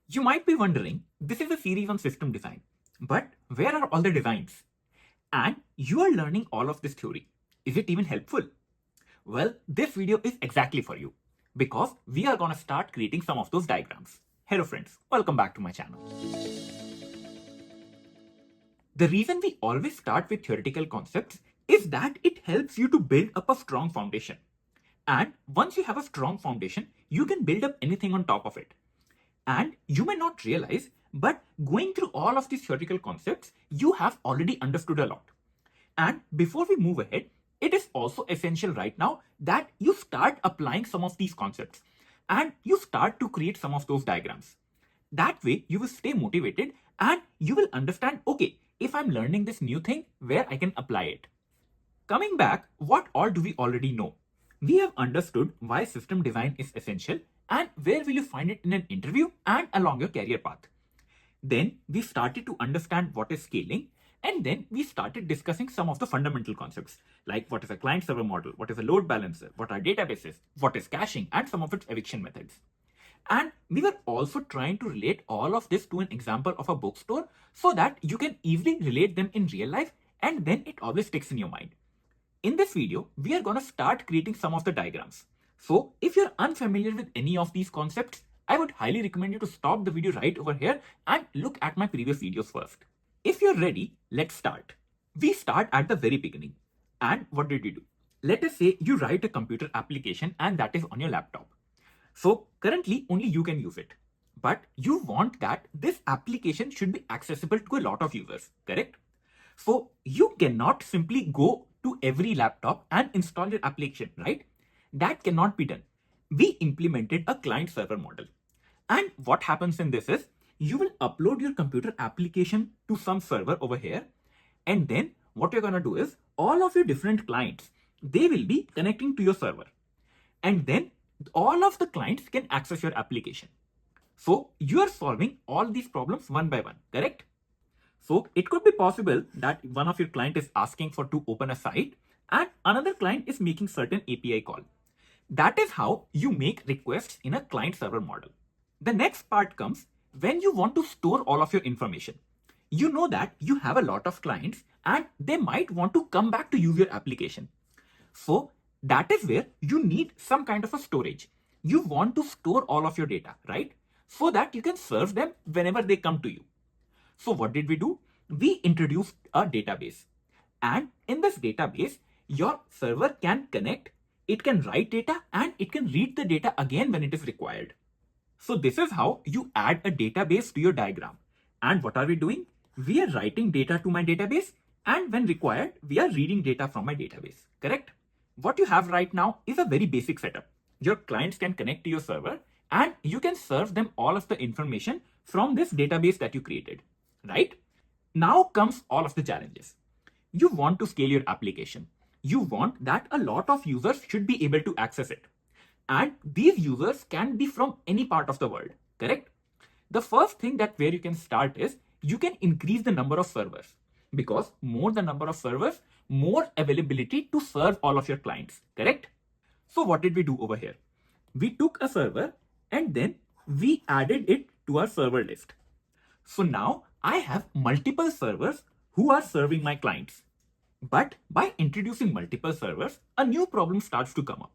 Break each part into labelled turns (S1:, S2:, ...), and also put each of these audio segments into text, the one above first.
S1: You might be wondering, this is a series on system design, but where are all the designs? And you are learning all of this theory. Is it even helpful? Well, this video is exactly for you because we are gonna start creating some of those diagrams. Hello friends, welcome back to my channel. The reason we always start with theoretical concepts is that it helps you to build up a strong foundation. And once you have a strong foundation, you can build up anything on top of it. And you may not realize, but going through all of these theoretical concepts, you have already understood a lot. And before we move ahead, it is also essential right now that you start applying some of these concepts and you start to create some of those diagrams. That way, you will stay motivated and you will understand, okay, if I'm learning this new thing, where I can apply it. Coming back, what all do we already know? We have understood why system design is essential and where will you find it in an interview and along your career path. Then we started to understand what is scaling, and then we started discussing some of the fundamental concepts like what is a client server model, what is a load balancer, what are databases, what is caching, and some of its eviction methods. And we were also trying to relate all of this to an example of a bookstore so that you can easily relate them in real life and then it always sticks in your mind. In this video, we are going to start creating some of the diagrams. So if you're unfamiliar with any of these concepts, I would highly recommend you to stop the video right over here and look at my previous videos first. If you're ready, let's start. We start at the very beginning. And what did you do? Let us say you write a computer application and that is on your laptop. So currently only you can use it. But you want that this application should be accessible to a lot of users, correct? So you cannot simply go to every laptop and install your application, right? That cannot be done. We implemented a client server model. And what happens in this is you will upload your computer application to some server over here. And then what you're going to do is all of your different clients, they will be connecting to your server. And then all of the clients can access your application. So you are solving all these problems one by one, correct? So it could be possible that one of your client is asking for to open a site and another client is making certain API call. That is how you make requests in a client server model. The next part comes when you want to store all of your information. You know that you have a lot of clients and they might want to come back to use your application. So that is where you need some kind of a storage. You want to store all of your data, right? So that you can serve them whenever they come to you. So what did we do? We introduced a database. And in this database, your server can connect, it can write data, and it can read the data again when it is required. So this is how you add a database to your diagram. And what are we doing? We are writing data to my database, and when required, we are reading data from my database, correct? What you have right now is a very basic setup. Your clients can connect to your server, and you can serve them all of the information from this database that you created. Right? Now comes all of the challenges. You want to scale your application. You want that a lot of users should be able to access it. And these users can be from any part of the world, correct? The first thing that where you can start is you can increase the number of servers because more the number of servers, more availability to serve all of your clients, correct? So what did we do over here? We took a server and then we added it to our server list. So now I have multiple servers who are serving my clients. But by introducing multiple servers, a new problem starts to come up.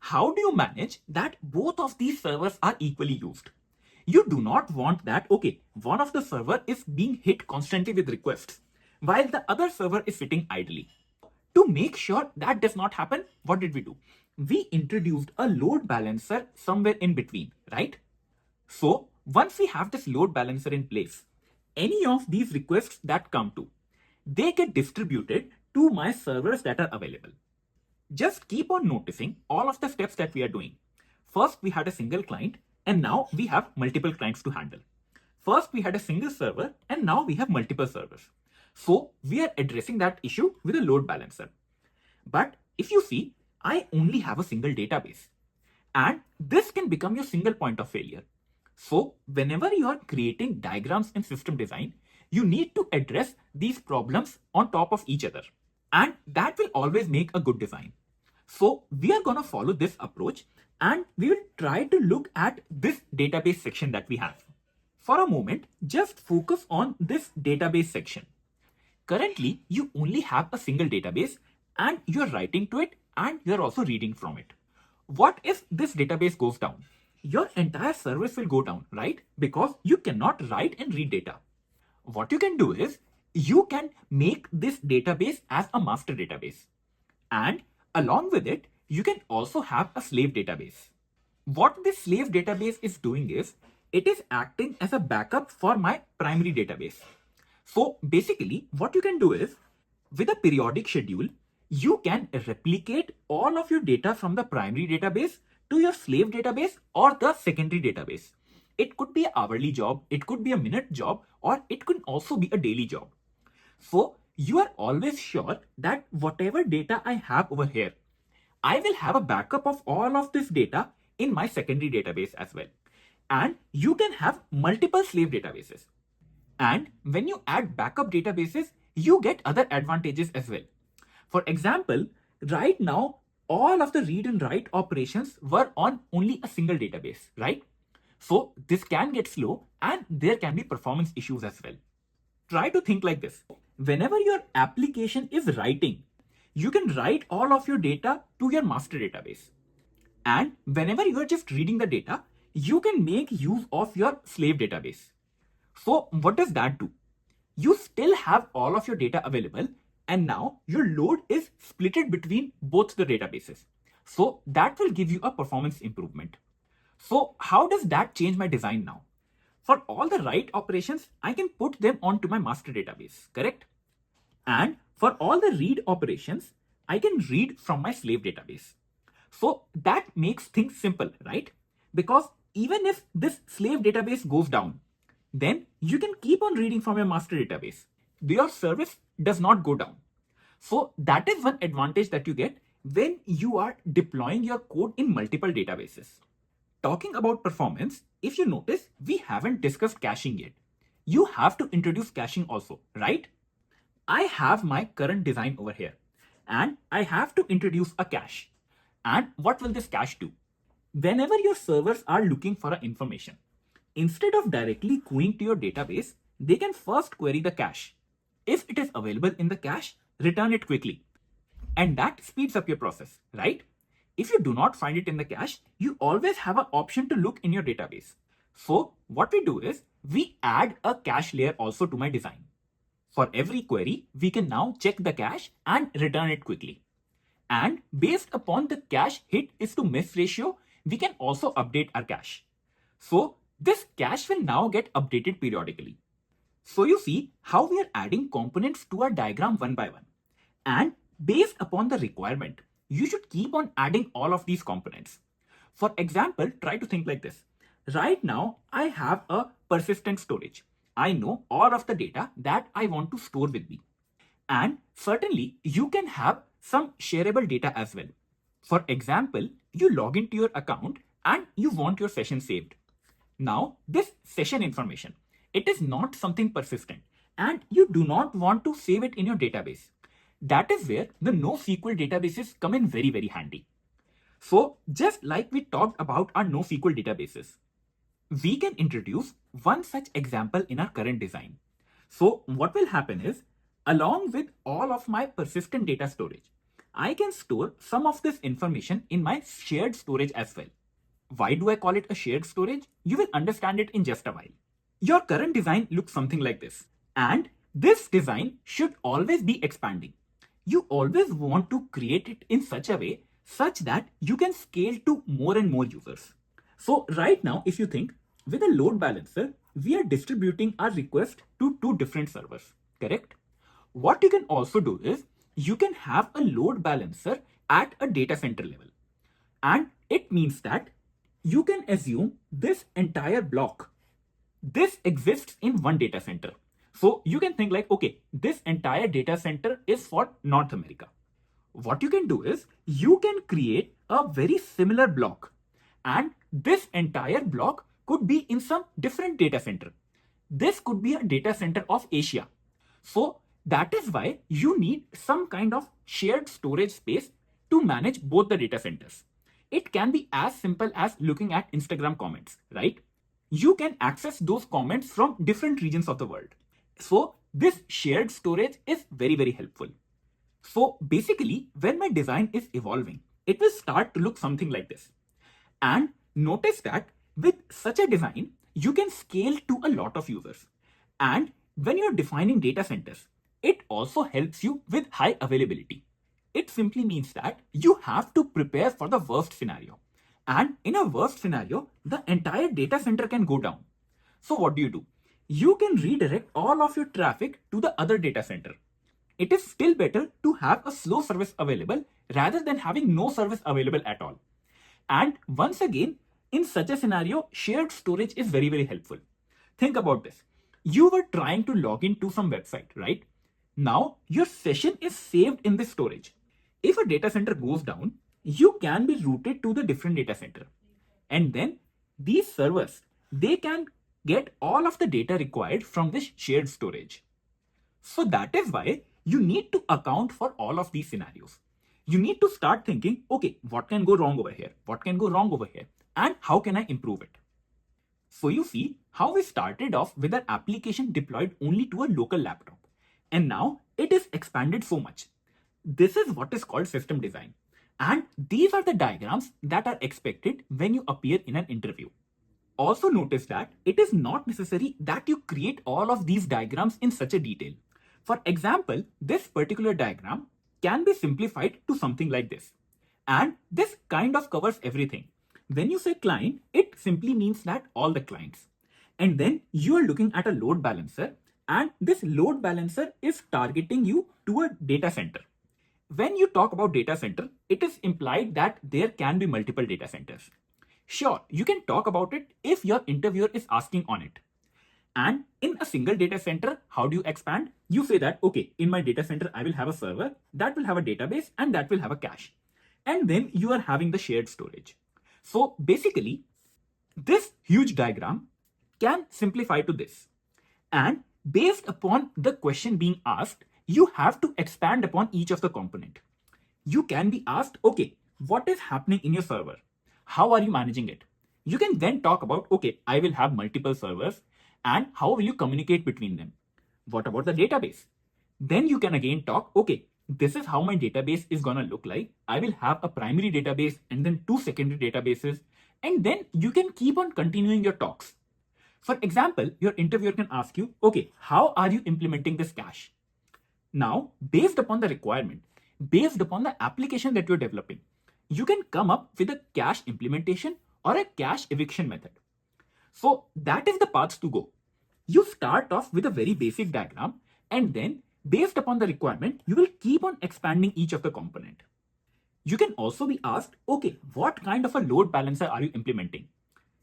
S1: How do you manage that both of these servers are equally used? You do not want that, okay, one of the server is being hit constantly with requests, while the other server is sitting idly. To make sure that does not happen, what did we do? We introduced a load balancer somewhere in between, right? So once we have this load balancer in place, any of these requests that come to, they get distributed to my servers that are available. Just keep on noticing all of the steps that we are doing. First, we had a single client and now we have multiple clients to handle. First, we had a single server and now we have multiple servers. So we are addressing that issue with a load balancer. But if you see, I only have a single database and this can become your single point of failure. So whenever you are creating diagrams in system design, you need to address these problems on top of each other. And that will always make a good design. So we are going to follow this approach and we will try to look at this database section that we have. For a moment, just focus on this database section. Currently, you only have a single database and you're writing to it and you're also reading from it. What if this database goes down? Your entire service will go down, right? Because you cannot write and read data. What you can do is you can make this database as a master database. And along with it, you can also have a slave database. What this slave database is doing is it is acting as a backup for my primary database. So basically, what you can do is with a periodic schedule, you can replicate all of your data from the primary database to your slave database or the secondary database. It could be an hourly job, it could be a minute job, or it could also be a daily job. So you are always sure that whatever data I have over here, I will have a backup of all of this data in my secondary database as well. And you can have multiple slave databases. And when you add backup databases, you get other advantages as well. For example, right now, all of the read and write operations were on only a single database, right? So this can get slow and there can be performance issues as well. Try to think like this. Whenever your application is writing, you can write all of your data to your master database. And whenever you are just reading the data, you can make use of your slave database. So what does that do? You still have all of your data available and now your load is splitted between both the databases. So that will give you a performance improvement. So how does that change my design now? For all the write operations, I can put them onto my master database, correct? And for all the read operations, I can read from my slave database. So that makes things simple, right? Because even if this slave database goes down, then you can keep on reading from your master database. Your service does not go down. So that is one advantage that you get when you are deploying your code in multiple databases. Talking about performance, if you notice, we haven't discussed caching yet. You have to introduce caching also, right? I have my current design over here and I have to introduce a cache. And what will this cache do? Whenever your servers are looking for information, instead of directly going to your database, they can first query the cache. If it is available in the cache, return it quickly. And that speeds up your process, right? If you do not find it in the cache, you always have an option to look in your database. So what we do is we add a cache layer also to my design. For every query, we can now check the cache and return it quickly. And based upon the cache hit is to miss ratio, we can also update our cache. So this cache will now get updated periodically. So you see how we are adding components to our diagram one by one. And based upon the requirement, you should keep on adding all of these components. For example, try to think like this. Right now, I have a persistent storage. I know all of the data that I want to store with me. And certainly, you can have some shareable data as well. For example, you log into your account and you want your session saved. Now, this session information, it is not something persistent and you do not want to save it in your database. That is where the NoSQL databases come in very, very handy. So just like we talked about our NoSQL databases, we can introduce one such example in our current design. So what will happen is, along with all of my persistent data storage, I can store some of this information in my shared storage as well. Why do I call it a shared storage? You will understand it in just a while. Your current design looks something like this. And this design should always be expanding. You always want to create it in such a way such that you can scale to more and more users. So right now, if you think, with a load balancer, we are distributing our request to two different servers, correct? What you can also do is, you can have a load balancer at a data center level. And it means that you can assume this entire block, this exists in one data center. So you can think like, okay, this entire data center is for North America. What you can do is you can create a very similar block, and this entire block could be in some different data center. This could be a data center of Asia. So that is why you need some kind of shared storage space to manage both the data centers. It can be as simple as looking at Instagram comments, right? you can access those comments from different regions of the world. So this shared storage is very, very helpful. So basically, when my design is evolving, it will start to look something like this. And notice that with such a design, you can scale to a lot of users. And when you're defining data centers, it also helps you with high availability. It simply means that you have to prepare for the worst scenario. And in a worst scenario, the entire data center can go down. So what do? You can redirect all of your traffic to the other data center. It is still better to have a slow service available rather than having no service available at all. And once again, in such a scenario, shared storage is very, very helpful. Think about this. You were trying to log into some website, right? Now your session is saved in this storage. If a data center goes down, you can be routed to the different data center. And then these servers, they can get all of the data required from this shared storage. So that is why you need to account for all of these scenarios. You need to start thinking, okay, what can go wrong over here? What can go wrong over here? And how can I improve it? So you see how we started off with an application deployed only to a local laptop. And now it is expanded so much. This is what is called system design. And these are the diagrams that are expected when you appear in an interview. Also notice that it is not necessary that you create all of these diagrams in such a detail. For example, this particular diagram can be simplified to something like this. And this kind of covers everything. When you say client, it simply means that all the clients. And then you are looking at a load balancer, and this load balancer is targeting you to a data center. When you talk about data center, it is implied that there can be multiple data centers. Sure, you can talk about it if your interviewer is asking on it. And in a single data center, how do you expand? You say that, okay, in my data center, I will have a server that will have a database and that will have a cache. And then you are having the shared storage. So basically, this huge diagram can simplify to this. And based upon the question being asked, you have to expand upon each of the component. You can be asked, okay, what is happening in your server? How are you managing it? You can then talk about, okay, I will have multiple servers and how will you communicate between them? What about the database? Then you can again talk, okay, this is how my database is gonna look like. I will have a primary database and then 2 secondary databases. And then you can keep on continuing your talks. For example, your interviewer can ask you, okay, how are you implementing this cache? Now, based upon the requirement, based upon the application that you're developing, you can come up with a cache implementation or a cache eviction method. So that is the path to go. You start off with a very basic diagram, and then based upon the requirement, you will keep on expanding each of the component. You can also be asked, okay, what kind of a load balancer are you implementing?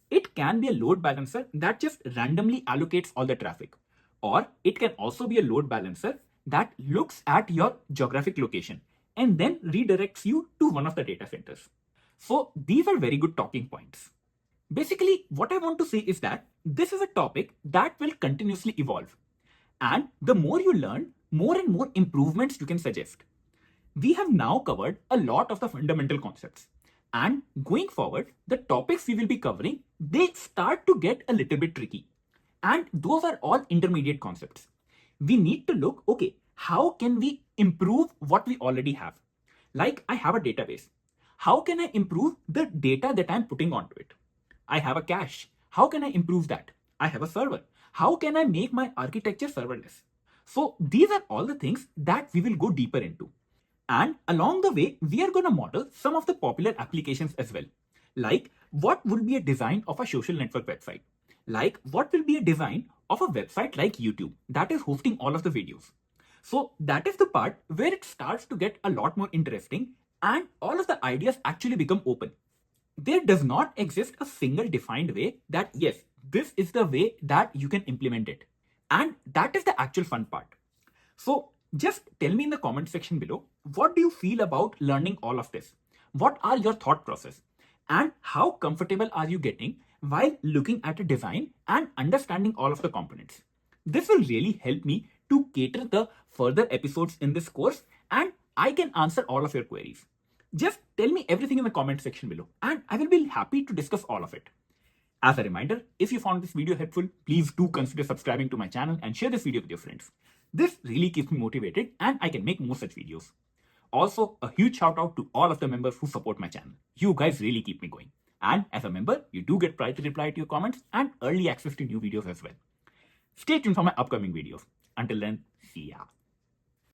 S1: It can be a load balancer that just randomly allocates all the traffic, or it can also be a load balancer that looks at your geographic location and then redirects you to one of the data centers. So these are very good talking points. Basically, what I want to say is that this is a topic that will continuously evolve. And the more you learn, more and more improvements you can suggest. We have now covered a lot of the fundamental concepts. And going forward, the topics we will be covering, they start to get a little bit tricky. And those are all intermediate concepts. We need to look, okay, how can we improve what we already have? Like I have a database. How can I improve the data that I'm putting onto it? I have a cache. How can I improve that? I have a server. How can I make my architecture serverless? So these are all the things that we will go deeper into. And along the way, we are going to model some of the popular applications as well. Like what would be a design of a social network website? Like what will be a design of a website like YouTube that is hosting all of the videos? So that is the part where it starts to get a lot more interesting and all of the ideas actually become open. There does not exist a single defined way that yes, this is the way that you can implement it. And that is the actual fun part. So just tell me in the comment section below, what do you feel about learning all of this? What are your thought process? And how comfortable are you getting while looking at a design and understanding all of the components? This will really help me to cater the further episodes in this course, and I can answer all of your queries. Just tell me everything in the comment section below and I will be happy to discuss all of it. As a reminder, if you found this video helpful, please do consider subscribing to my channel and share this video with your friends. This really keeps me motivated and I can make more such videos. Also, a huge shout out to all of the members who support my channel. You guys really keep me going. And as a member, you do get priority reply to your comments and early access to new videos as well. Stay tuned for my upcoming videos. Until then, see ya.